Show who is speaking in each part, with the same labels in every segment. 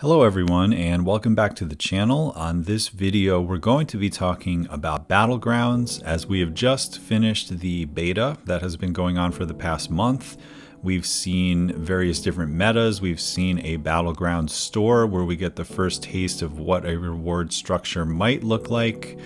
Speaker 1: Hello everyone and welcome back to the channel. On this video we're going to be talking about Battlegrounds as we have just finished the beta that has been going on for the past month. We've seen various different metas. We've seen a Battlegrounds store where we get the first taste of what a reward structure might look like.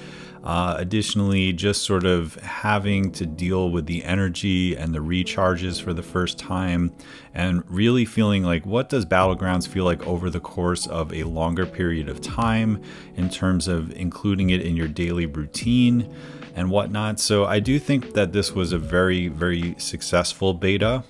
Speaker 1: Additionally, just sort of having to deal with the energy and the recharges for the first time and really feeling like what does Battlegrounds feel like over the course of a longer period of time in terms of including it in your daily routine and whatnot. So I do think that this was a very, very successful beta.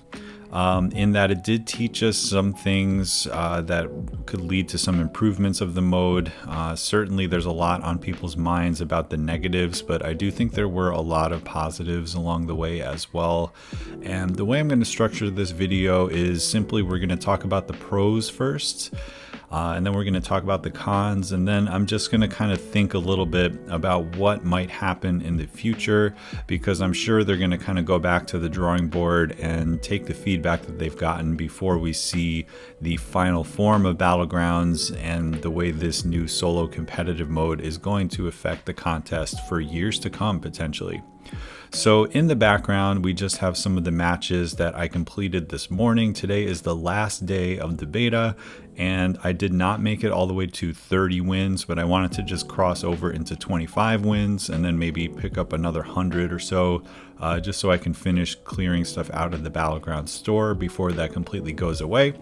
Speaker 1: In that it did teach us some things that could lead to some improvements of the mode. Certainly there's a lot on people's minds about the negatives, but I do think there were a lot of positives along the way as well. And the way I'm going to structure this video is simply we're going to talk about the pros first. And then we're going to talk about the cons, and then I'm just going to kind of think a little bit about what might happen in the future, because I'm sure they're going to kind of go back to the drawing board and take the feedback that they've gotten before we see the final form of Battlegrounds and the way this new solo competitive mode is going to affect the contest for years to come potentially. So in the background, we just have some of the matches that I completed this morning. Today is the last day of the beta, and I did not make it all the way to 30 wins, but I wanted to just cross over into 25 wins and then maybe pick up another 100 or so, just so I can finish clearing stuff out of the Battlegrounds store before that completely goes away.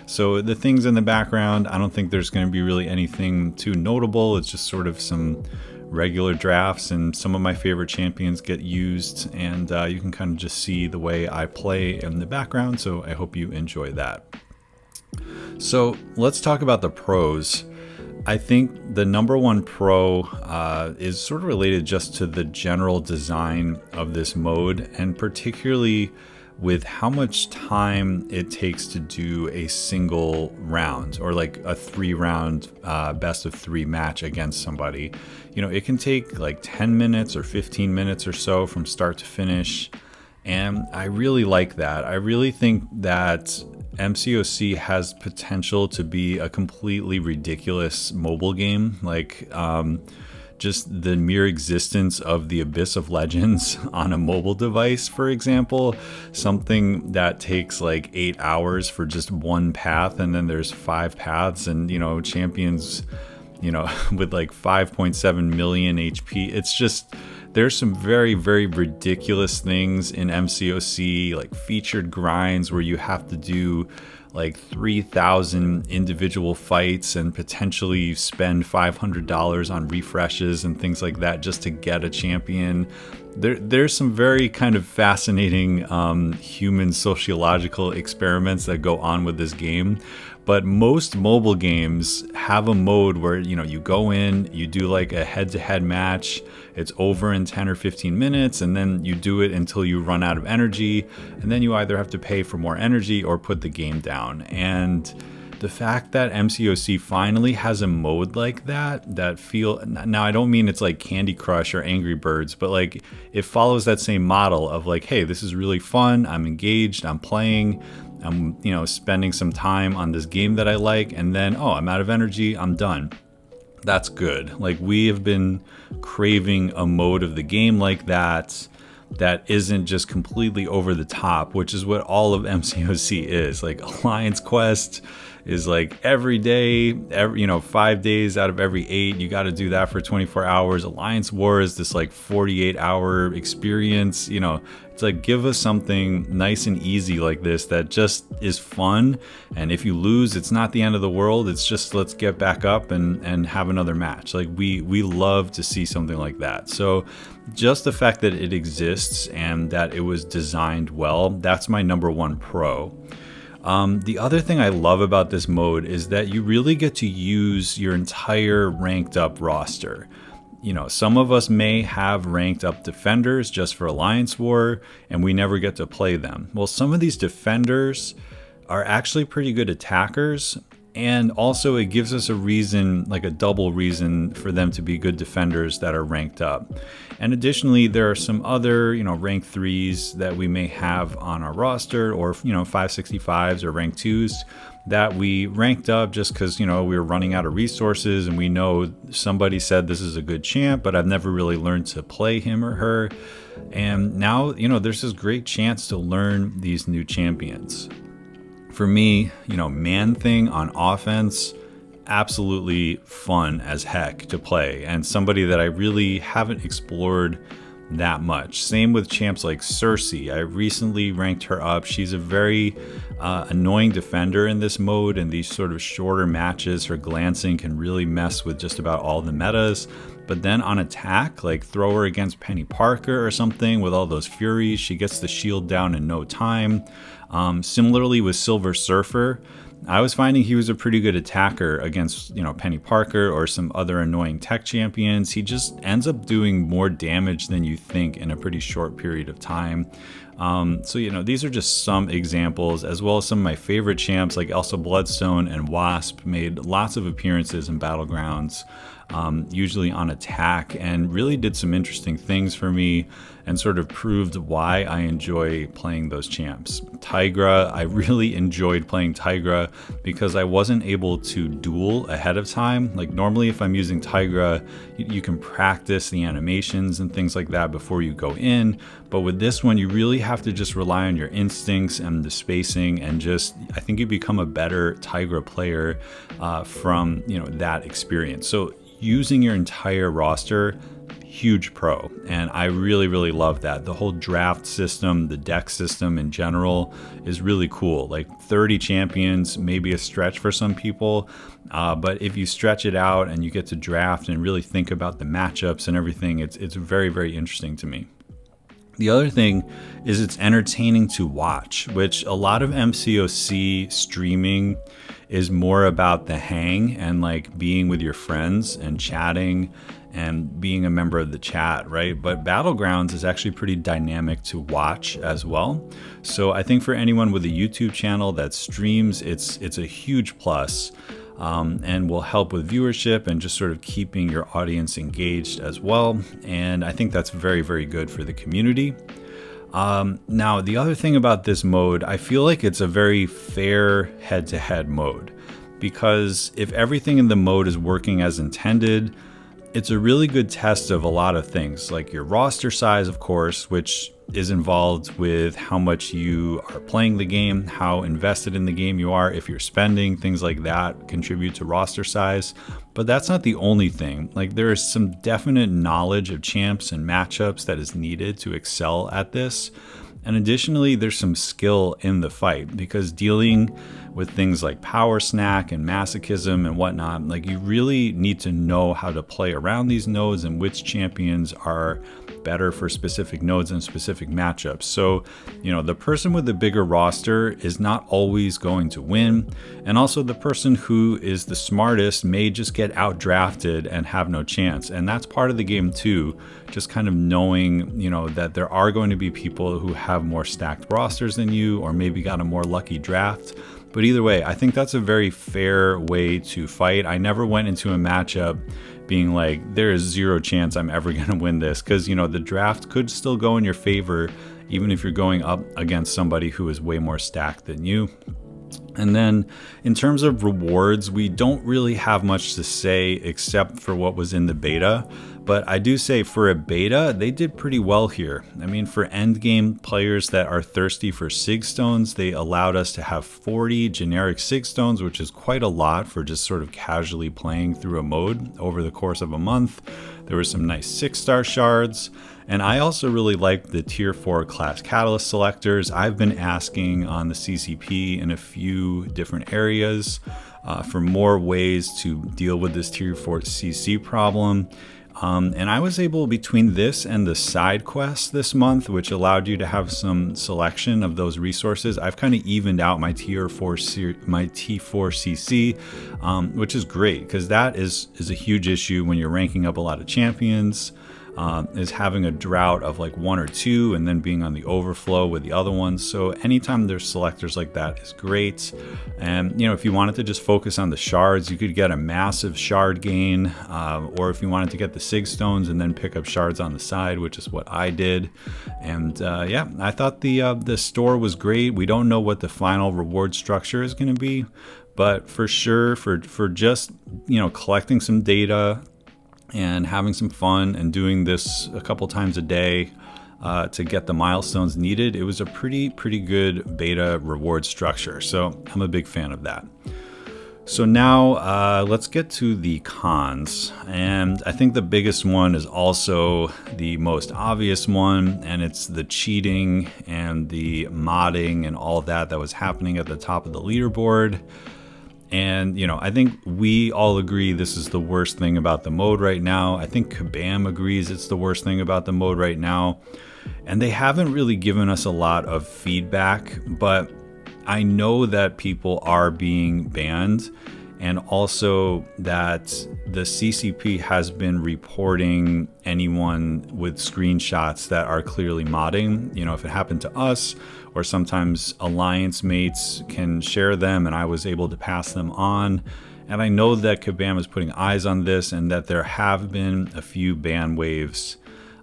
Speaker 1: So the things in the background, I don't think there's going to be really anything too notable. It's just sort of some regular drafts, and some of my favorite champions get used, and you can kind of just see the way I play in the background, so I hope you enjoy that. So let's talk about the pros. I think the number one pro is sort of related just to the general design of this mode, and particularly with how much time it takes to do a single round or like a 3-round best of 3 match against somebody. You know, it can take like 10 minutes or 15 minutes or so from start to finish. And I really like that. I really think that MCOC has potential to be a completely ridiculous mobile game. Like, just the mere existence of the Abyss of Legends on a mobile device, for example, something that takes like 8 hours for just one path, and then there's 5 paths, and you know, champions, you know, with like 5.7 million HP. It's just, there's some very, very ridiculous things in MCOC, like featured grinds where you have to do like 3,000 individual fights and potentially spend $500 on refreshes and things like that just to get a champion. There's some very kind of fascinating human sociological experiments that go on with this game. But most mobile games have a mode where, you know, you go in, you do like a head-to-head match, it's over in 10 or 15 minutes, and then you do it until you run out of energy, and then you either have to pay for more energy or put the game down. And the fact that MCOC finally has a mode like that now I don't mean it's like Candy Crush or Angry Birds, but like it follows that same model of like, hey, this is really fun, I'm engaged, I'm playing, I'm, you know, spending some time on this game that I like, and then, oh, I'm out of energy, I'm done. That's good. Like, we have been craving a mode of the game like that isn't just completely over the top, which is what all of MCOC is. Like, Alliance Quest is like every day, 5 days out of every 8, you got to do that for 24 hours. Alliance War is this like 48-hour experience. You know, it's like, give us something nice and easy like this that just is fun. And if you lose, it's not the end of the world. It's just, let's get back up and have another match. Like, we love to see something like that. So just the fact that it exists and that it was designed well, that's my number one pro. The other thing I love about this mode is that you really get to use your entire ranked up roster. You know, some of us may have ranked up defenders just for Alliance War, and we never get to play them. Well, some of these defenders are actually pretty good attackers, and also it gives us a reason, like a double reason for them to be good defenders that are ranked up. And additionally, there are some other, rank 3s that we may have on our roster, or, 565s or rank 2s that we ranked up just because, we were running out of resources, and we know somebody said this is a good champ, but I've never really learned to play him or her. And now, there's this great chance to learn these new champions. For me, Man Thing on offense, absolutely fun as heck to play, and somebody that I really haven't explored that much. Same with champs like Cersei. I recently ranked her up. She's a very annoying defender in this mode, and these sort of shorter matches, her glancing can really mess with just about all the metas. But then on attack, like throw her against Penny Parker or something with all those furies, she gets the shield down in no time. Similarly with Silver Surfer, I was finding he was a pretty good attacker against, Penny Parker or some other annoying tech champions. He just ends up doing more damage than you think in a pretty short period of time. So these are just some examples, as well as some of my favorite champs like Elsa Bloodstone and Wasp made lots of appearances in Battlegrounds, usually on attack, and really did some interesting things for me and sort of proved why I enjoy playing those champs. Tigra, I really enjoyed playing Tigra because I wasn't able to duel ahead of time. Like normally if I'm using Tigra, you can practice the animations and things like that before you go in. But with this one, you really have to just rely on your instincts and the spacing, and I think you become a better Tigra player from that experience. So using your entire roster, huge pro, and I really, really love that. The whole draft system, the deck system in general is really cool. Like 30 champions, maybe a stretch for some people, but if you stretch it out and you get to draft and really think about the matchups and everything, it's very, very interesting to me. The other thing is it's entertaining to watch, which a lot of MCOC streaming is more about the hang and like being with your friends and chatting and being a member of the chat, right? But Battlegrounds is actually pretty dynamic to watch as well. So I think for anyone with a YouTube channel that streams, it's a huge plus, and will help with viewership and just sort of keeping your audience engaged as well. And I think that's very, very good for the community. Now, the other thing about this mode, I feel like it's a very fair head-to-head mode, because if everything in the mode is working as intended, it's a really good test of a lot of things, like your roster size, of course, which is involved with how much you are playing the game, how invested in the game you are, if you're spending, things like that contribute to roster size. But that's not the only thing. Like there is some definite knowledge of champs and matchups that is needed to excel at this. And additionally, there's some skill in the fight, because dealing with things like power snack and masochism and whatnot, like you really need to know how to play around these nodes and which champions are better for specific nodes and specific matchups. So, the person with the bigger roster is not always going to win. And also the person who is the smartest may just get outdrafted and have no chance. And that's part of the game too, just kind of knowing, that there are going to be people who have more stacked rosters than you, or maybe got a more lucky draft. But either way, I think that's a very fair way to fight. I never went into a matchup being like, there is zero chance I'm ever going to win this, because the draft could still go in your favor even if you're going up against somebody who is way more stacked than you. And then in terms of rewards, we don't really have much to say except for what was in the beta. But I do say for a beta, they did pretty well here. I mean, for endgame players that are thirsty for Sig Stones, they allowed us to have 40 generic Sig Stones, which is quite a lot for just sort of casually playing through a mode over the course of a month. There were some nice 6-star shards. And I also really like the tier 4 class catalyst selectors. I've been asking on the CCP in a few different areas for more ways to deal with this tier 4 CC problem. And I was able, between this and the side quests this month, which allowed you to have some selection of those resources, I've kind of evened out my my T4 CC, which is great because that is a huge issue when you're ranking up a lot of champions. is having a drought of like 1 or 2 and then being on the overflow with the other ones. So anytime there's selectors like that is great. And if you wanted to just focus on the shards, you could get a massive shard gain, or if you wanted to get the sig stones and then pick up shards on the side, which is what I did. And I thought the store was great. We don't know what the final reward structure is going to be, but for sure, for just collecting some data and having some fun and doing this a couple times a day to get the milestones needed, it was a pretty good beta reward structure. So I'm a big fan of that. So now let's get to the cons. And I think the biggest one is also the most obvious one, and it's the cheating and the modding and all that was happening at the top of the leaderboard. And, I think we all agree this is the worst thing about the mode right now. I think Kabam agrees it's the worst thing about the mode right now. And they haven't really given us a lot of feedback, but I know that people are being banned, and also that the CCP has been reporting anyone with screenshots that are clearly modding. If it happened to us, or sometimes alliance mates can share them, and I was able to pass them on. And I know that Kabam is putting eyes on this, and that there have been a few ban waves.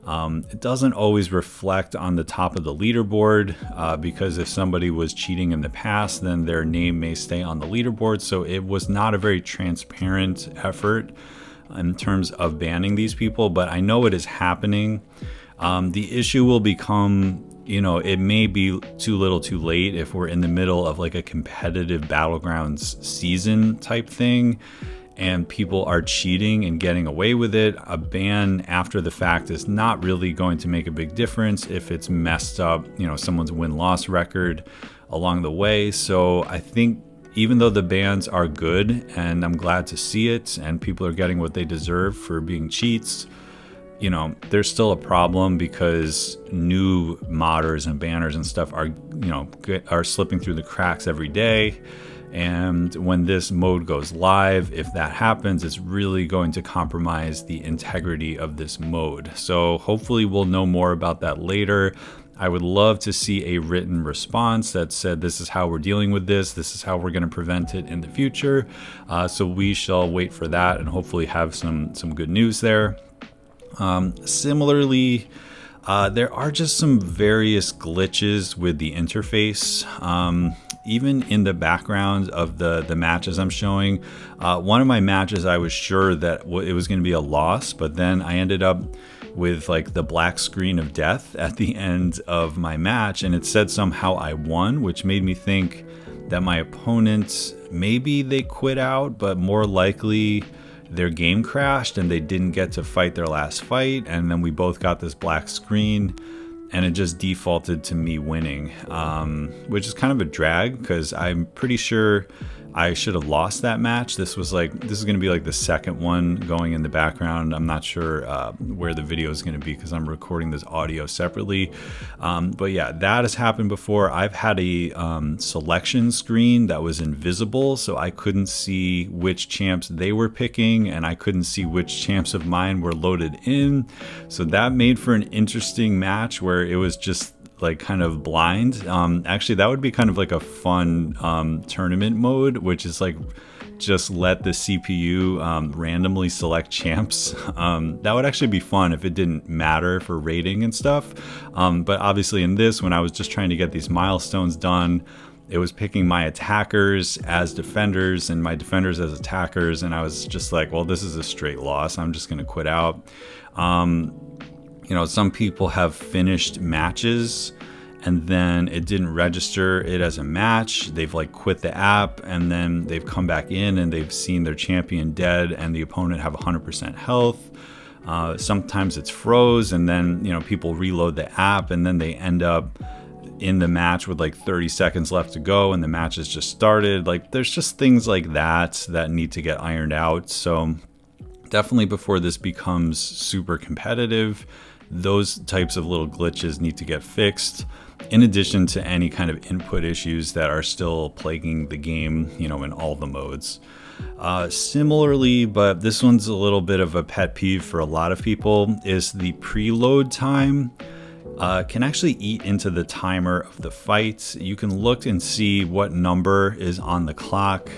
Speaker 1: It doesn't always reflect on the top of the leaderboard, because if somebody was cheating in the past, then their name may stay on the leaderboard. So it was not a very transparent effort in terms of banning these people, but I know it is happening. The issue will become, it may be too little too late if we're in the middle of like a competitive Battlegrounds season type thing, and people are cheating and getting away with it. A ban after the fact is not really going to make a big difference if it's messed up, someone's win-loss record along the way. So I think even though the bans are good, and I'm glad to see it, and people are getting what they deserve for being cheats, there's still a problem because new modders and banners and stuff are slipping through the cracks every day. And when this mode goes live, if that happens, it's really going to compromise the integrity of this mode. So hopefully we'll know more about that later. I would love to see a written response that said, this is how we're dealing with this. This is how we're going to prevent it in the future. So we shall wait for that and hopefully have some good news there. Similarly, there are just some various glitches with the interface. Even in the background of the matches I'm showing, one of my matches I was sure that it was going to be a loss, but then I ended up with like the black screen of death at the end of my match, and it said somehow I won, which made me think that my opponents, maybe they quit out, but more likely their game crashed and they didn't get to fight their last fight, and then we both got this black screen and it just defaulted to me winning, which is kind of a drag because I'm pretty sure I should have lost that match. This is going to be like the second one going in the background. I'm not sure where the video is going to be because I'm recording this audio separately. But yeah, that has happened before. I've had a selection screen that was invisible, so I couldn't see which champs they were picking, and I couldn't see which champs of mine were loaded in. So that made for an interesting match where it was just like kind of blind. Actually, that would be kind of like a fun tournament mode, which is like just let the CPU randomly select champs. That would actually be fun if it didn't matter for rating and stuff. But obviously in this, when I was just trying to get these milestones done, it was picking my attackers as defenders and my defenders as attackers, and I was just like, well, this is a straight loss. I'm just gonna quit out. Some people have finished matches and then it didn't register it as a match. They've like quit the app and then they've come back in and they've seen their champion dead and the opponent have 100% health. Sometimes it's froze and then, people reload the app and then they end up in the match with like 30 seconds left to go and the match has just started. Like there's just things like that need to get ironed out. So definitely before this becomes super competitive, those types of little glitches need to get fixed, in addition to any kind of input issues that are still plaguing the game, in all the modes. Similarly, but this one's a little bit of a pet peeve for a lot of people, is the preload time can actually eat into the timer of the fight. You can look and see what number is on the clock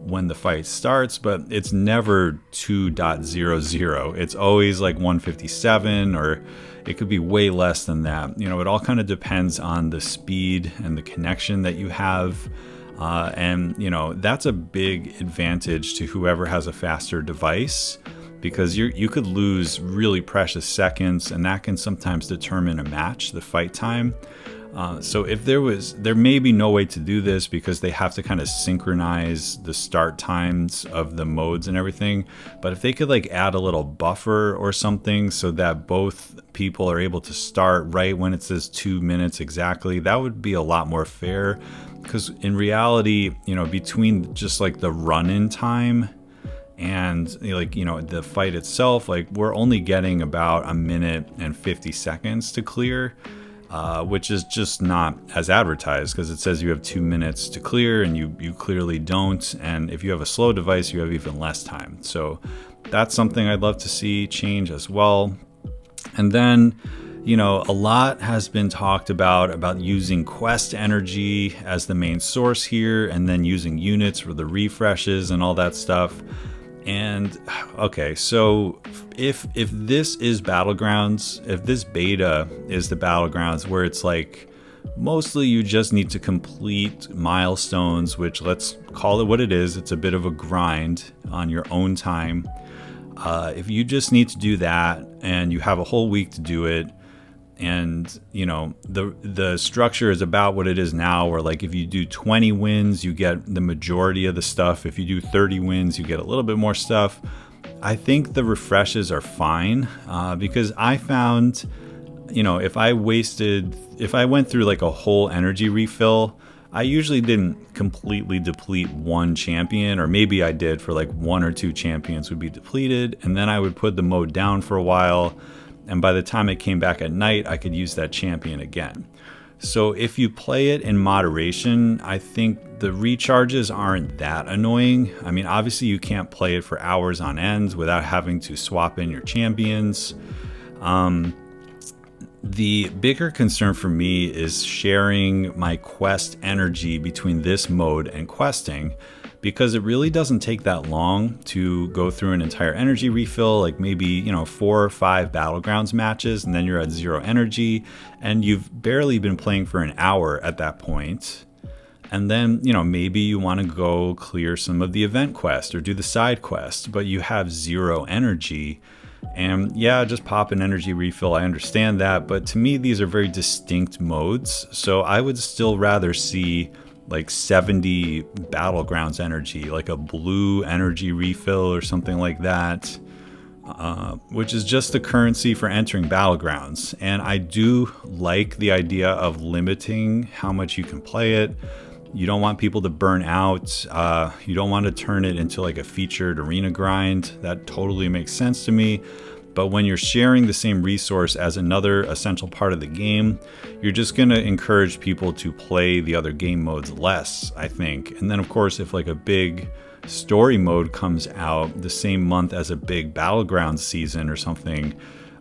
Speaker 1: when the fight starts, but it's never 2.00. It's always like 157, or it could be way less than that. You know, it all kind of depends on the speed and the connection that you have. And, you know, that's a big advantage to whoever has a faster device, because you could lose really precious seconds, and that can sometimes determine a match, the fight time. So if there may be no way to do this because they have to kind of synchronize the start times of the modes and everything. But if they could like add a little buffer or something so that both people are able to start right when it says 2 minutes exactly, that would be a lot more fair. Because in reality, you know, between just like the run-in time and like, you know, the fight itself, like we're only getting about 1 minute and 50 seconds to clear. Which is just not as advertised, because it says you have 2 minutes to clear and you clearly don't. And if you have a slow device, you have even less time. So that's something I'd love to see change as well. And then, you know, a lot has been talked about using quest energy as the main source here, and then using units for the refreshes and all that stuff. And okay, so if this is Battlegrounds, if this beta is the Battlegrounds where it's like mostly you just need to complete milestones, which let's call it what it is, it's a bit of a grind on your own time. If you just need to do that and you have a whole week to do it, and you know the structure is about what it is now, where like if you do 20 wins you get the majority of the stuff, if you do 30 wins you get a little bit more stuff. I think the refreshes are fine, because I found, you know, if I went through like a whole energy refill, I usually didn't completely deplete one champion, or maybe I did for like 1 or 2 champions would be depleted, and then I would put the mode down for a while. And by the time it came back at night, I could use that champion again. So if you play it in moderation, I think the recharges aren't that annoying. I mean, obviously you can't play it for hours on end without having to swap in your champions. The bigger concern for me is sharing my quest energy between this mode and questing, because it really doesn't take that long to go through an entire energy refill, like maybe, you know, 4 or 5 Battlegrounds matches, and then you're at 0 energy, and you've barely been playing for an hour at that point. And then, you know, maybe you want to go clear some of the event quest or do the side quest, but you have 0 energy. And yeah, just pop an energy refill, I understand that, but to me these are very distinct modes, so I would still rather see like 70 Battlegrounds energy, like a blue energy refill or something like that, which is just the currency for entering Battlegrounds. And I do like the idea of limiting how much you can play it. You don't want people to burn out. You don't want to turn it into like a featured arena grind. That totally makes sense to me. But when you're sharing the same resource as another essential part of the game, you're just going to encourage people to play the other game modes less, I think. And then of course, if like a big story mode comes out the same month as a big Battlegrounds season or something,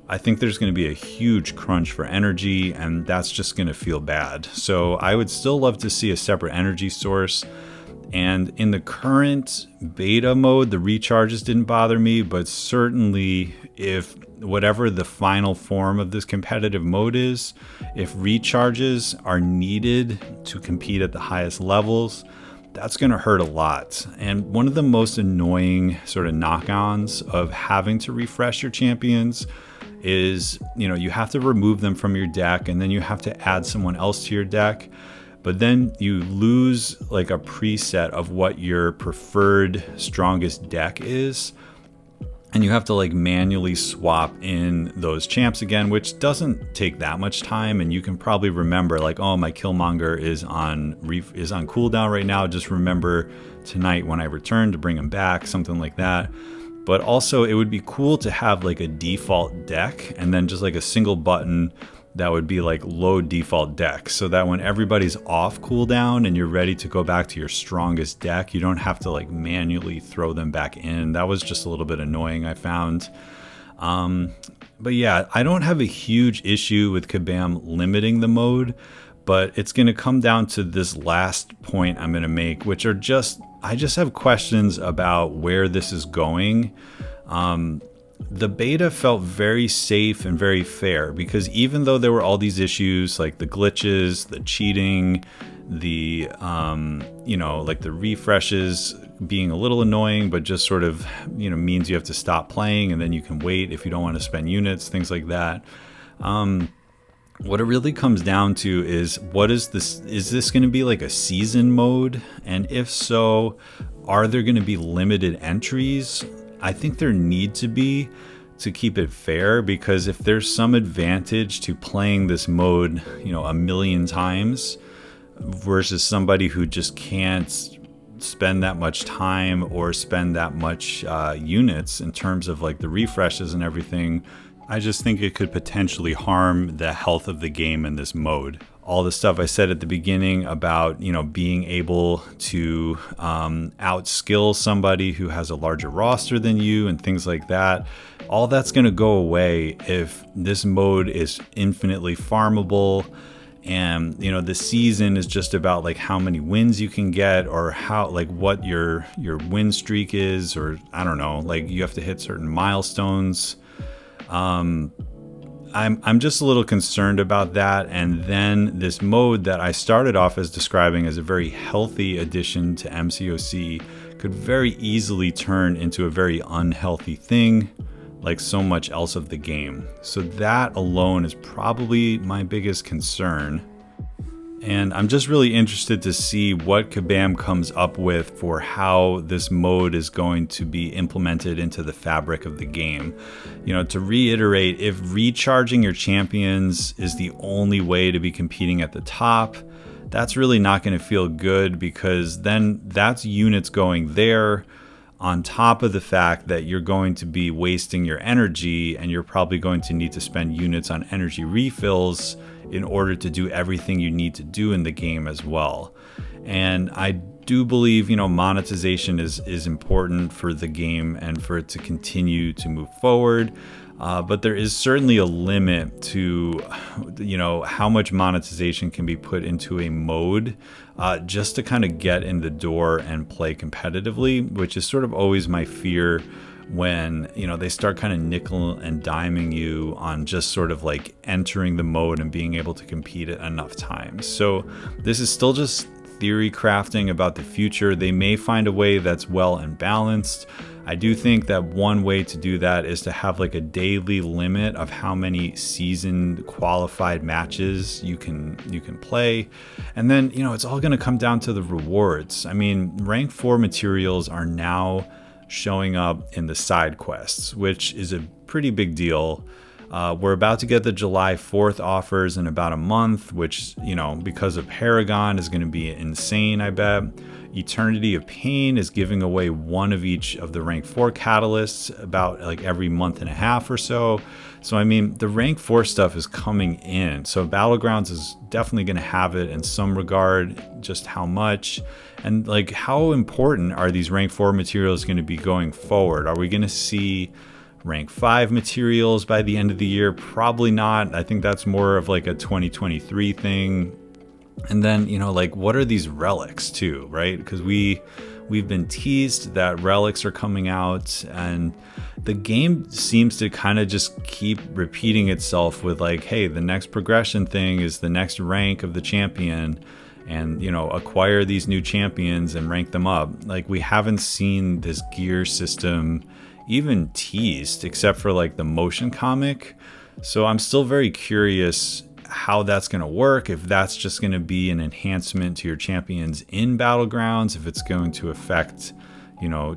Speaker 1: I think there's going to be a huge crunch for energy, and that's just going to feel bad. So I would still love to see a separate energy source. And in the current beta mode, the recharges didn't bother me, but certainly if whatever the final form of this competitive mode is, if recharges are needed to compete at the highest levels, that's going to hurt a lot. And one of the most annoying sort of knock-ons of having to refresh your champions is, you know, you have to remove them from your deck, and then you have to add someone else to your deck. But then you lose like a preset of what your preferred strongest deck is, and you have to like manually swap in those champs again, which doesn't take that much time. And you can probably remember like, oh, my Killmonger is on cooldown right now, just remember tonight when I return to bring him back, something like that. But also it would be cool to have like a default deck and then just like a single button that would be like low default deck, so that when everybody's off cooldown and you're ready to go back to your strongest deck, you don't have to like manually throw them back in. That was just a little bit annoying, I found. But yeah, I don't have a huge issue with Kabam limiting the mode, but it's going to come down to this last point I'm going to make, which are I just have questions about where this is going. The beta felt very safe and very fair, because even though there were all these issues like the glitches, the cheating, the like the refreshes being a little annoying, but just sort of means you have to stop playing and then you can wait if you don't want to spend units, things like that. What it really comes down to is, what is this? Is this going to be like a season mode? And if so, are there going to be limited entries? I think there need to be, to keep it fair, because if there's some advantage to playing this mode, a million times versus somebody who just can't spend that much time or spend that much units in terms of like the refreshes and everything, I just think it could potentially harm the health of the game in this mode. All the stuff I said at the beginning about, being able to outskill somebody who has a larger roster than you and things like that, all that's going to go away if this mode is infinitely farmable. And, the season is just about like how many wins you can get, or how, like what your win streak is, or I don't know, like you have to hit certain milestones. I'm just a little concerned about that. And then this mode that I started off as describing as a very healthy addition to MCOC could very easily turn into a very unhealthy thing, like so much else of the game. So that alone is probably my biggest concern. And I'm just really interested to see what Kabam comes up with for how this mode is going to be implemented into the fabric of the game. To reiterate, if recharging your champions is the only way to be competing at the top, that's really not going to feel good, because then that's units going there on top of the fact that you're going to be wasting your energy, and you're probably going to need to spend units on energy refills in order to do everything you need to do in the game as well. And I do believe, monetization is important for the game and for it to continue to move forward. But there is certainly a limit to, how much monetization can be put into a mode just to kind of get in the door and play competitively, which is sort of always my fear when, they start kind of nickel and diming you on just sort of like entering the mode and being able to compete it enough times. So this is still just theory crafting about the future. They may find a way that's well and balanced. I do think that one way to do that is to have like a daily limit of how many season qualified matches you can play. And then, it's all going to come down to the rewards. I mean, rank 4 materials are now showing up in the side quests, which is a pretty big deal. We're about to get the July 4th offers in about a month, which, because of Paragon, is going to be insane, I bet. Eternity of Pain is giving away one of each of the rank 4 catalysts about like every month and a half or so. So, I mean, the rank 4 stuff is coming in. So Battlegrounds is definitely going to have it in some regard, just how much. And like, how important are these rank 4 materials going to be going forward? Are we going to see rank 5 materials by the end of the year? Probably not. I think that's more of like a 2023 thing. And then, like, what are these relics too, right? Because we've been teased that relics are coming out, and the game seems to kind of just keep repeating itself with like, hey, the next progression thing is the next rank of the champion, and acquire these new champions and rank them up. Like, we haven't seen this gear system even teased, except for like the motion comic. So I'm still very curious how that's going to work, if that's just going to be an enhancement to your champions in Battlegrounds, if it's going to affect,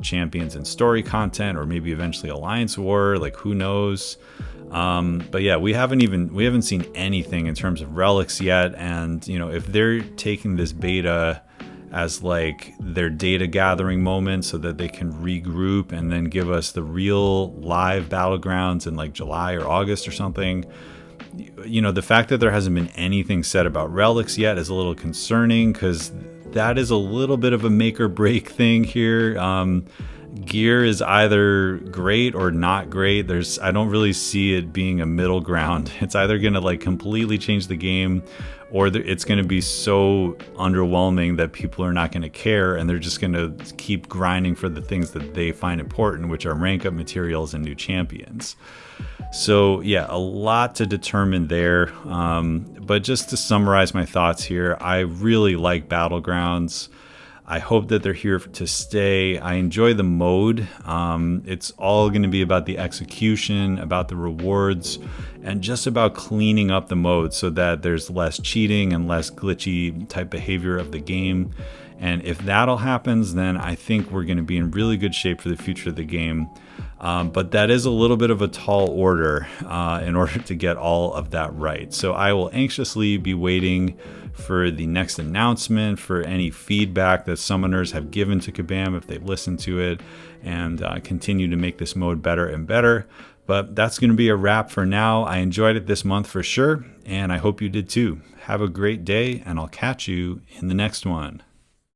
Speaker 1: champions and story content, or maybe eventually Alliance War, like who knows. But yeah, we haven't seen anything in terms of relics yet. And, if they're taking this beta as like their data gathering moment so that they can regroup and then give us the real live Battlegrounds in like July or August or something, The fact that there hasn't been anything said about relics yet is a little concerning, because that is a little bit of a make or break thing here. Gear is either great or not great. I don't really see it being a middle ground. It's either going to like completely change the game, or it's going to be so underwhelming that people are not going to care, and they're just going to keep grinding for the things that they find important, which are rank up materials and new champions. So yeah, a lot to determine there. But just to summarize my thoughts here, I really like Battlegrounds. I hope that they're here to stay. I enjoy the mode. It's all going to be about the execution, about the rewards, and just about cleaning up the mode so that there's less cheating and less glitchy type behavior of the game. And if that all happens, then I think we're going to be in really good shape for the future of the game. But that is a little bit of a tall order in order to get all of that right. So I will anxiously be waiting for the next announcement, for any feedback that summoners have given to Kabam if they've listened to it, and continue to make this mode better and better. But that's going to be a wrap for now. I enjoyed it this month for sure, and I hope you did too. Have a great day, and I'll catch you in the next one.